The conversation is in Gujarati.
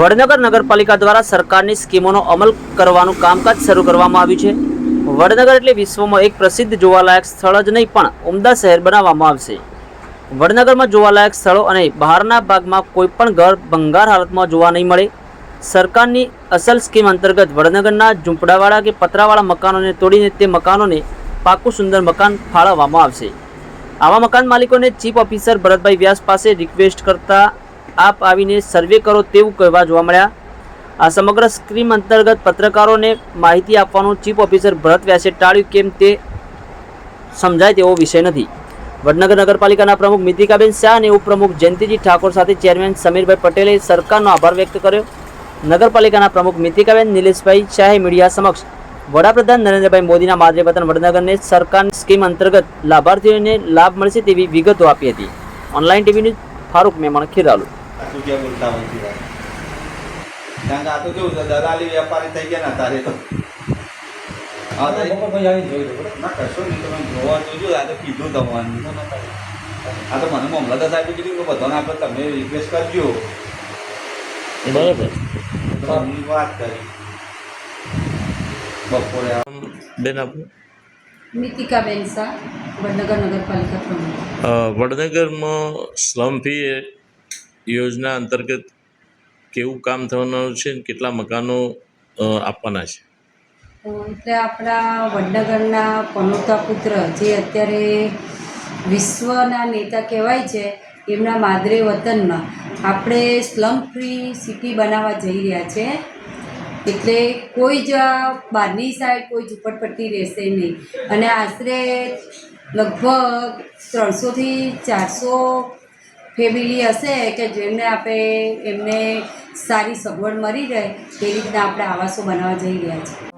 વડનગર નગરપાલિકા દ્વારા સરકારની સ્કીમોનો અમલ કરવાનું કામકાજ શરૂ કરવામાં આવ્યું છે। વડનગર એટલે વિશ્વમાં એક પ્રસિદ્ધ જોવાલાયક સ્થળ જ નહીં પણ ઉમદા શહેર બનાવવામાં આવશે। વડનગરમાં જોવાલાયક સ્થળો અને બહારના ભાગમાં કોઈપણ ઘર ભંગાર હાલતમાં જોવા નહીં મળે। સરકારની અસલ સ્કીમ અંતર્ગત વડનગરના ઝૂંપડાવાળા કે પતરાવાળા મકાનોને તોડીને તે મકાનોને પાકું સુંદર મકાન ફાળવવામાં આવશે। આવા મકાન માલિકોને ચીફ ઓફિસર ભરતભાઈ વ્યાસ પાસે રિક્વેસ્ટ કરતા આપ આવીને સર્વે કરો તેવું કહેવા જોવા મળ્યા। આ સમગ્ર સ્કીમ અંતર્ગત પત્રકારોને માહિતી આપવાનું ચીફ ઓફિસર ભરત વ્યાસે ટાળ્યું કેમ તે સમજાય તેવો વિષય નથી। વડનગર નગરપાલિકાના પ્રમુખ મિતિકાબેન શાહ અને ઉપપ્રમુખ જયંતિજી ઠાકોર સાથે ચેરમેન સમીરભાઈ પટેલે સરકારનો આભાર વ્યક્ત કર્યો। નગરપાલિકાના પ્રમુખ મિતિકાબેન નિલેશભાઈ શાહે મીડિયા સમક્ષ વડાપ્રધાન નરેન્દ્રભાઈ મોદીના માદરે વતન વડનગરને સરકારની સ્કીમ અંતર્ગત લાભાર્થીઓને લાભ મળશે તેવી વિગતો આપી હતી। Online TV news Farooq Memon Kheralu. દલાલી વેપારી થઈ ગયા ને તારે તો ના કશો નહીં, તમે જોવા જોજો। આ તો કીધું તમારું, આ તો મને મામલતદાર સાહેબે કીધું કે બધાને આપણે તમે રિક્વેસ્ટ કરજો, બરાબર વાત કરી બપોરે। બેન આપનું મિતિકાબેન શાહ, વડનગર નગરપાલિકા પ્રમુખ। વડનગરમાં સ્લમ ફી યોજના અંતર્ગત કેવું કામ થવાનું છે, કેટલા મકાનો આપવાના છે? એટલે આપણા વડનગરના પનોતા પુત્ર જે અત્યારે વિશ્વના નેતા કહેવાય છે, એમના માદરે વતનમાં આપણે સ્લમ ફ્રી સિટી બનાવવા જઈ રહ્યા છે। એટલે કોઈ જ બહારની સાઈડ કોઈ ઝૂંપડપટ્ટી રહેશે નહીં અને આશરે લગભગ 300થી 400 ફેમિલી હશે કે જેમને આપણે એમને સારી સગવડ મળી રહે એ રીતના આપણે આવાસો બનાવવા જઈ રહ્યા છીએ।